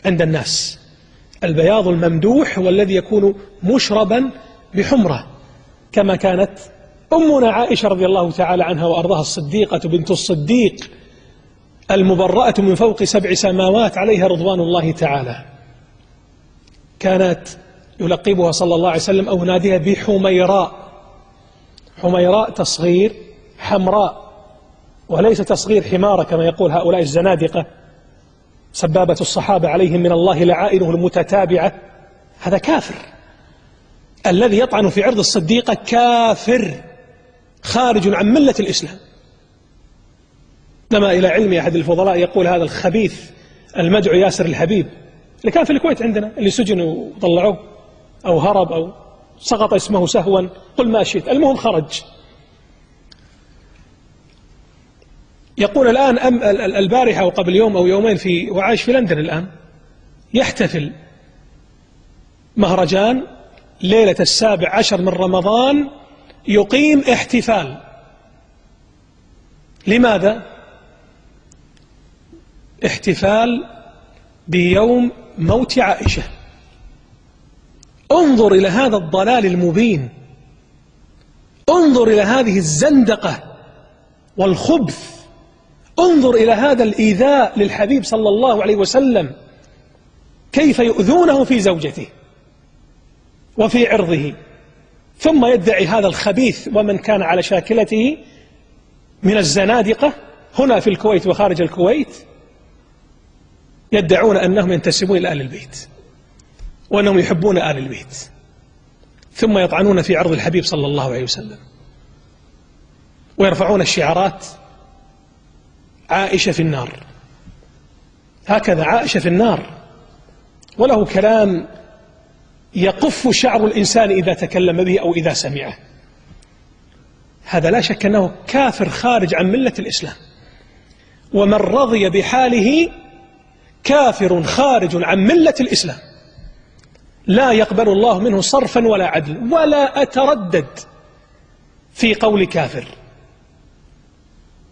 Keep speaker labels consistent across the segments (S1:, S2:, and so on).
S1: عند الناس. البياض الممدوح هو الذي يكون مشربا بحمرة، كما كانت أمنا عائشة رضي الله تعالى عنها وأرضاها الصديقة بنت الصديق المبرأة من فوق 7 سماوات عليها رضوان الله تعالى، كانت يلقبها صلى الله عليه وسلم أو ناديها بحميراء. حميراء تصغير حمراء، وليس تصغير حمارة كما يقول هؤلاء الزنادقة سبابة الصحابة عليهم من الله لعائنه المتتابعة. هذا كافر، الذي يطعن في عرض الصديقة كافر خارج عن ملة الإسلام. لما إلى علم أحد الفضلاء يقول هذا الخبيث المدعو ياسر الحبيب اللي كان في الكويت عندنا، اللي سجن وطلعوه أو هرب أو سقط اسمه سهوا، قل ما شئت، المهم خرج. يقول الآن البارحة وقبل يوم أو يومين وعايش في لندن الآن، يحتفل مهرجان ليلة 17 من رمضان، يقيم احتفال. لماذا؟ احتفال بيوم موت عائشة. انظر إلى هذا الضلال المبين، انظر إلى هذه الزندقة والخبث، انظر إلى هذا الإيذاء للحبيب صلى الله عليه وسلم، كيف يؤذونه في زوجته وفي عرضه. ثم يدعي هذا الخبيث ومن كان على شاكلته من الزنادقة هنا في الكويت وخارج الكويت، يدعون أنهم ينتسبون إلى آل البيت وأنهم يحبون آل البيت، ثم يطعنون في عرض الحبيب صلى الله عليه وسلم ويرفعون الشعارات عائشة في النار. هكذا عائشة في النار، وله كلام يقف شعر الإنسان إذا تكلم به أو إذا سمعه. هذا لا شك أنه كافر خارج عن ملة الإسلام، ومن رضي بحاله كافر خارج عن ملة الإسلام، لا يقبل الله منه صرفا ولا عدل، ولا أتردد في قول كافر.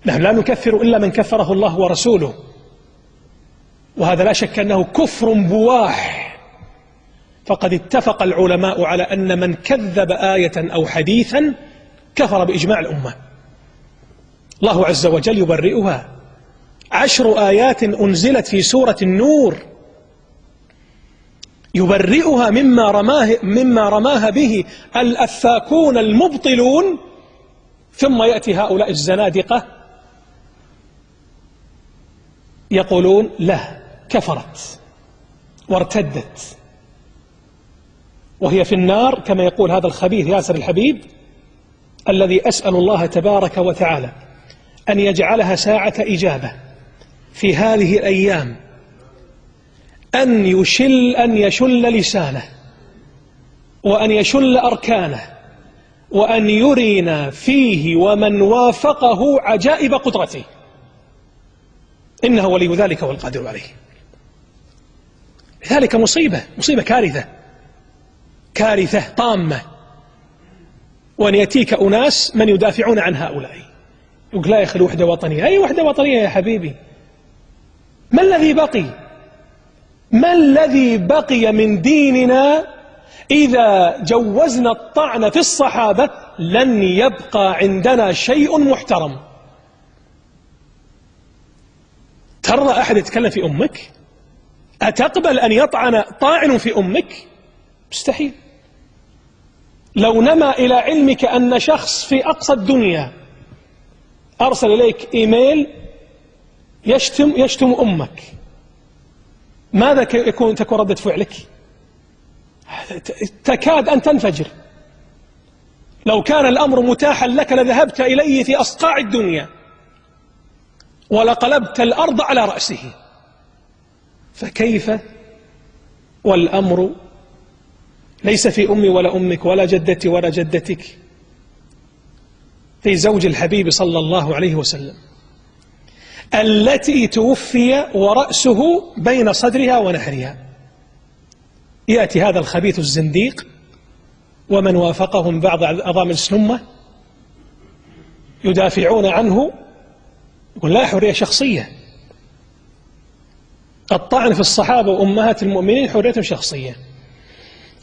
S1: نحن لا نكفر إلا من كفره الله ورسوله، وهذا لا شك أنه كفر بواح. فقد اتفق العلماء على أن من كذب آية أو حديثا كفر بإجماع الأمة. الله عز وجل يبرئها. 10 آيات أنزلت في سورة النور يبرئها مما رماها به الأفاكون المبطلون، ثم يأتي هؤلاء الزنادقة يقولون لا، كفرت وارتدت وهي في النار، كما يقول هذا الخبيث ياسر الحبيب، الذي أسأل الله تبارك وتعالى أن يجعلها ساعة إجابة في هذه الأيام، أن يشل لسانه وأن يشل أركانه وأن يرينا فيه ومن وافقه عجائب قدرته، إنه ولي ذلك والقادر عليه. لذلك مصيبة كارثة طامة، وأن يأتيك أناس من يدافعون عن هؤلاء، يقول لا يا أخي الوحدة وطنية. أي وحدة وطنية يا حبيبي؟ ما الذي بقي من ديننا إذا جوزنا الطعن في الصحابة؟ لن يبقى عندنا شيء محترم. ترضى أحد يتكلم في أمك؟ أتقبل أن يطعن طاعن في أمك؟ مستحيل. لو نما إلى علمك أن شخص في أقصى الدنيا أرسل إليك إيميل يشتم أمك، ماذا تكون ردة فعلك؟ تكاد أن تنفجر. لو كان الأمر متاحا لك لذهبت إليه في أصقاع الدنيا ولقلبت الأرض على رأسه، فكيف والأمر ليس في أمي ولا أمك ولا جدتي ولا جدتك، في زوج الحبيب صلى الله عليه وسلم التي توفي ورأسه بين صدرها ونحرها. يأتي هذا الخبيث الزنديق ومن وافقهم بعض أعضاء السنة يدافعون عنه، يقول لا، حرية شخصية. الطعن في الصحابة وأمهات المؤمنين حرية شخصية،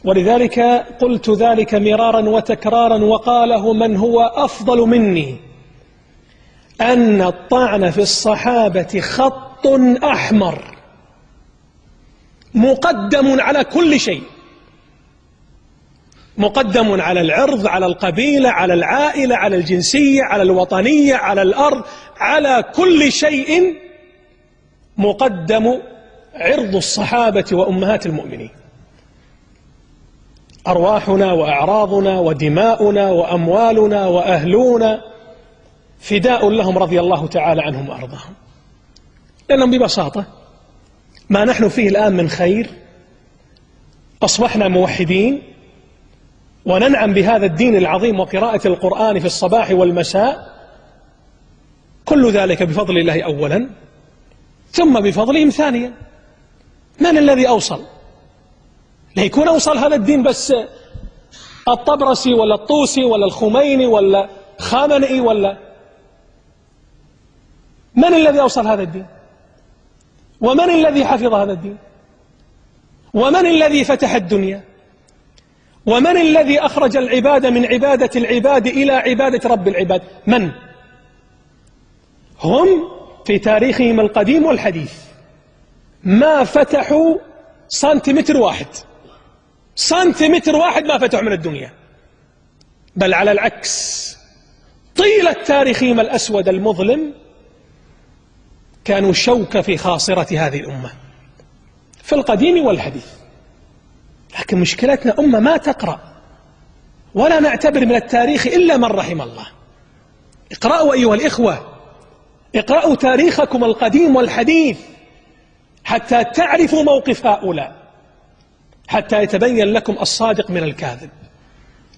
S1: ولذلك قلت ذلك مرارا وتكرارا وقاله من هو أفضل مني، أن الطعن في الصحابة خط أحمر مقدم على كل شيء، مقدم على العرض، على القبيلة، على العائلة، على الجنسية، على الوطنية، على الأرض، على كل شيء مقدم عرض الصحابة وأمهات المؤمنين. أرواحنا وأعراضنا ودماؤنا وأموالنا وأهلنا فداء لهم رضي الله تعالى عنهم وأرضاهم، لأنهم ببساطة ما نحن فيه الآن من خير، أصبحنا موحدين وننعم بهذا الدين العظيم وقراءة القرآن في الصباح والمساء، كل ذلك بفضل الله أولا، ثم بفضلهم ثانيا. من الذي أوصل؟ لا يكون أوصل هذا الدين بس الطبرسي ولا الطوسي ولا الخميني ولا خامنئي ولا، من الذي أوصل هذا الدين؟ ومن الذي حفظ هذا الدين؟ ومن الذي فتح الدنيا؟ ومن الذي أخرج العباد من عبادة العباد إلى عبادة رب العباد؟ من؟ هم في تاريخهم القديم والحديث ما فتحوا سنتيمتر واحد، سنتيمتر واحد ما فتحوا من الدنيا، بل على العكس طيلة تاريخهم الأسود المظلم كانوا شوكة في خاصرة هذه الأمة في القديم والحديث. لكن مشكلتنا أمة ما تقرأ ولا نعتبر من التاريخ إلا من رحم الله. اقرأوا أيها الإخوة، اقرأوا تاريخكم القديم والحديث حتى تعرفوا موقف هؤلاء، حتى يتبين لكم الصادق من الكاذب،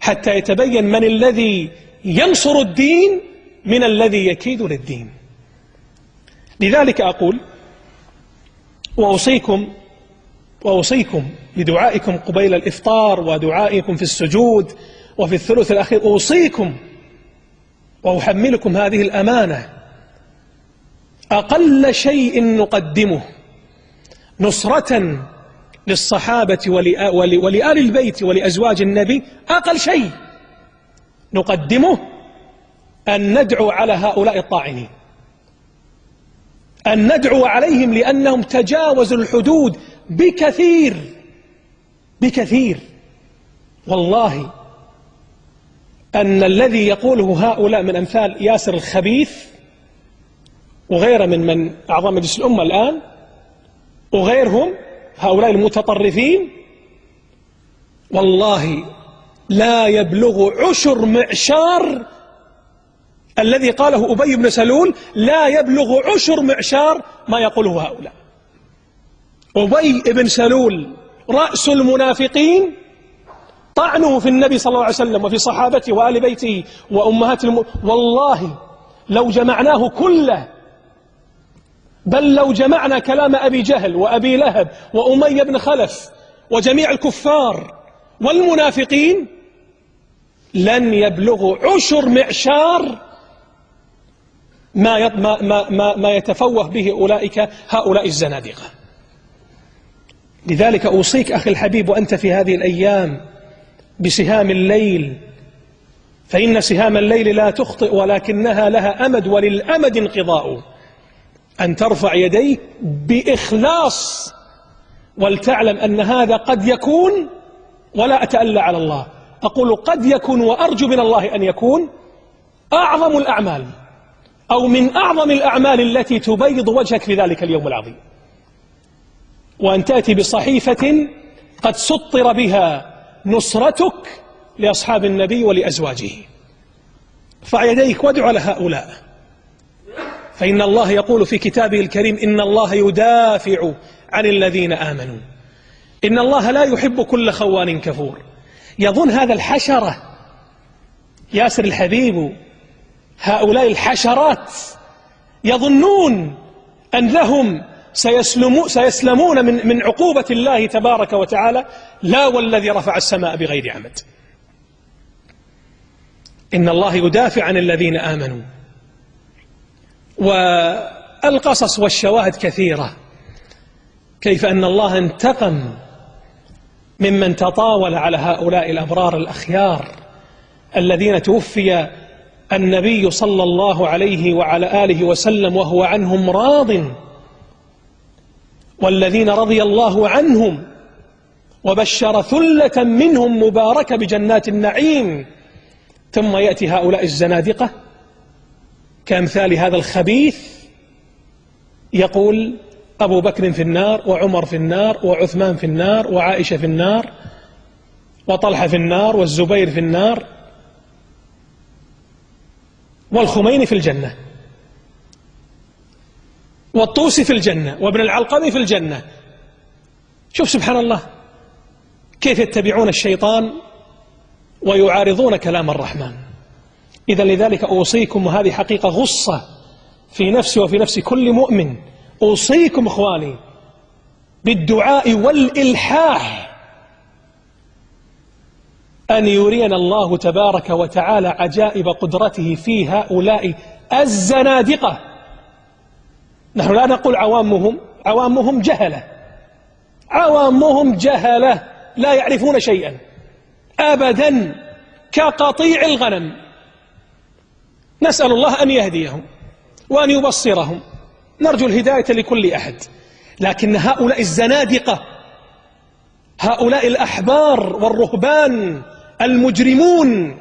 S1: حتى يتبين من الذي ينصر الدين من الذي يكيد للدين. لذلك أقول وأوصيكم بدعائكم قبيل الإفطار ودعائكم في السجود وفي الثلث الأخير، أوصيكم وأحملكم هذه الأمانة، أقل شيء نقدمه نصرة للصحابة ولآل البيت ولأزواج النبي، أقل شيء نقدمه أن ندعو على هؤلاء الطاعنين، أن ندعو عليهم، لأنهم تجاوزوا الحدود بكثير. والله أن الذي يقوله هؤلاء من أمثال ياسر الخبيث وغيره من أعضاء مجلس الأمة الآن وغيرهم هؤلاء المتطرفين، والله لا يبلغ عشر معشار الذي قاله أبي بن سلول، لا يبلغ عشر معشار ما يقوله هؤلاء. أبي بن سلول رأس المنافقين، طعنه في النبي صلى الله عليه وسلم وفي صحابته وآل بيته وأمهات والله لو جمعناه كله، بل لو جمعنا كلام أبي جهل وأبي لهب وأمية بن خلف وجميع الكفار والمنافقين لن يبلغ عشر معشار ما يتفوه به هؤلاء الزنادقة. لذلك أوصيك أخي الحبيب وأنت في هذه الأيام بسهام الليل، فإن سهام الليل لا تخطئ ولكنها لها أمد وللأمد انقضاء، أن ترفع يديك بإخلاص ولتعلم أن هذا قد يكون، ولا أتألى على الله، أقول قد يكون وأرجو من الله أن يكون أعظم الأعمال أو من أعظم الأعمال التي تبيض وجهك في ذلك اليوم العظيم، وأن تأتي بصحيفة قد سطر بها نصرتك لأصحاب النبي ولأزواجه. ارفع يديك وادع على هؤلاء، فإن الله يقول في كتابه الكريم: إن الله يدافع عن الذين آمنوا، إن الله لا يحب كل خوان كفور. يظن هذا الحشرة ياسر الحبيب، هؤلاء الحشرات يظنون أنهم سيسلمون من عقوبة الله تبارك وتعالى. لا والذي رفع السماء بغير عمد. إن الله يدافع عن الذين آمنوا. والقصص والشواهد كثيرة، كيف أن الله انتقم ممن تطاول على هؤلاء الأبرار الأخيار الذين توفي النبي صلى الله عليه وعلى آله وسلم وهو عنهم راض، والذين رضي الله عنهم وبشر ثلة منهم مباركة بجنات النعيم، ثم يأتي هؤلاء الزنادقة كأمثال هذا الخبيث يقول أبو بكر في النار، وعمر في النار، وعثمان في النار، وعائشة في النار، وطلحة في النار، والزبير في النار، والخميني في الجنة، والطوسي في الجنة، وابن العلقمي في الجنة. شوف سبحان الله كيف يتبعون الشيطان ويعارضون كلام الرحمن. إذا لذلك أوصيكم، وهذه حقيقة غصة في نفسي وفي نفس كل مؤمن، أوصيكم إخواني بالدعاء والإلحاح أن يرينا الله تبارك وتعالى عجائب قدرته في هؤلاء الزنادقة. نحن لا نقول عوامهم جهلة، عوامهم جهلة لا يعرفون شيئا أبدا كقطيع الغنم. نسأل الله أن يهديهم وأن يبصرهم، نرجو الهداية لكل أحد. لكن هؤلاء الزنادقة، هؤلاء الأحبار والرهبان المجرمون،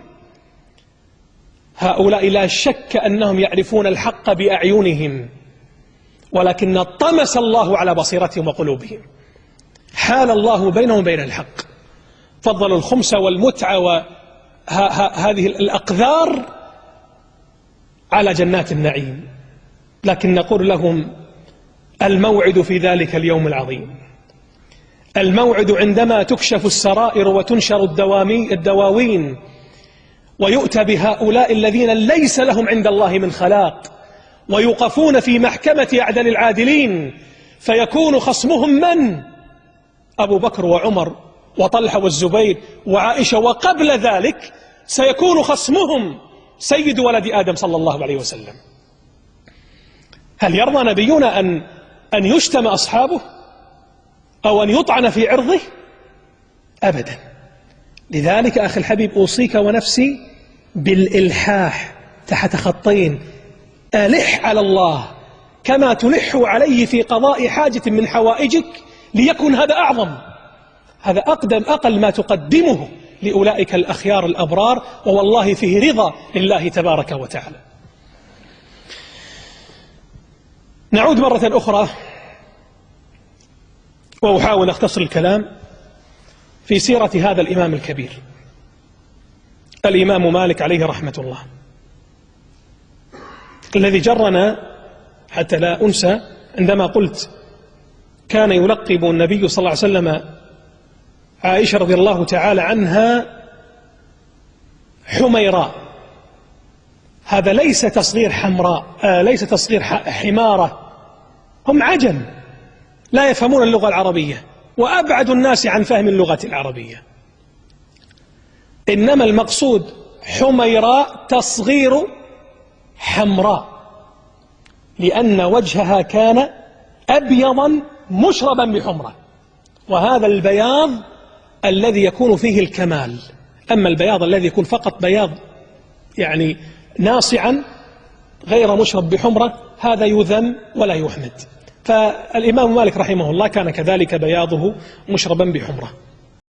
S1: هؤلاء لا شك أنهم يعرفون الحق بأعينهم، ولكن طمس الله على بصيرتهم وقلوبهم، حال الله بينهم وبين الحق. فضلوا الخمس والمتعة وهذه الأقذار على جنات النعيم. لكن نقول لهم الموعد في ذلك اليوم العظيم، الموعد عندما تكشف السرائر وتنشر الدواوين ويؤتى بهؤلاء الذين ليس لهم عند الله من خلاق، ويوقفون في محكمة أعدل العادلين، فيكون خصمهم من؟ أبو بكر وعمر وطلحة والزبير وعائشة، وقبل ذلك سيكون خصمهم سيد ولد آدم صلى الله عليه وسلم. هل يرضى نبينا أن يشتم أصحابه أو أن يطعن في عرضه؟ أبدا. لذلك أخي الحبيب أوصيك ونفسي بالإلحاح تحت خطين: ألح على الله كما تلح عليه في قضاء حاجة من حوائجك، ليكن هذا أعظم، هذا أقل ما تقدمه لأولئك الأخيار الأبرار، ووالله فيه رضا لله تبارك وتعالى. نعود مرة أخرى وأحاول أختصر الكلام في سيرة هذا الإمام الكبير، الإمام مالك عليه رحمة الله، الذي جرنا حتى لا أنسى عندما قلت كان يلقب النبي صلى الله عليه وسلم عائشة رضي الله تعالى عنها حميراء. هذا ليس تصغير حمراء، ليس تصغير حمارة، هم عجم لا يفهمون اللغة العربية وأبعد الناس عن فهم اللغة العربية، إنما المقصود حميراء تصغير حمراء، لأن وجهها كان أبيضا مشربا بحمرة، وهذا البياض الذي يكون فيه الكمال. أما البياض الذي يكون فقط بياض يعني ناصعا غير مشرب بحمرة، هذا يذم ولا يحمد. فالإمام مالك رحمه الله كان كذلك بياضه مشربا بحمرة.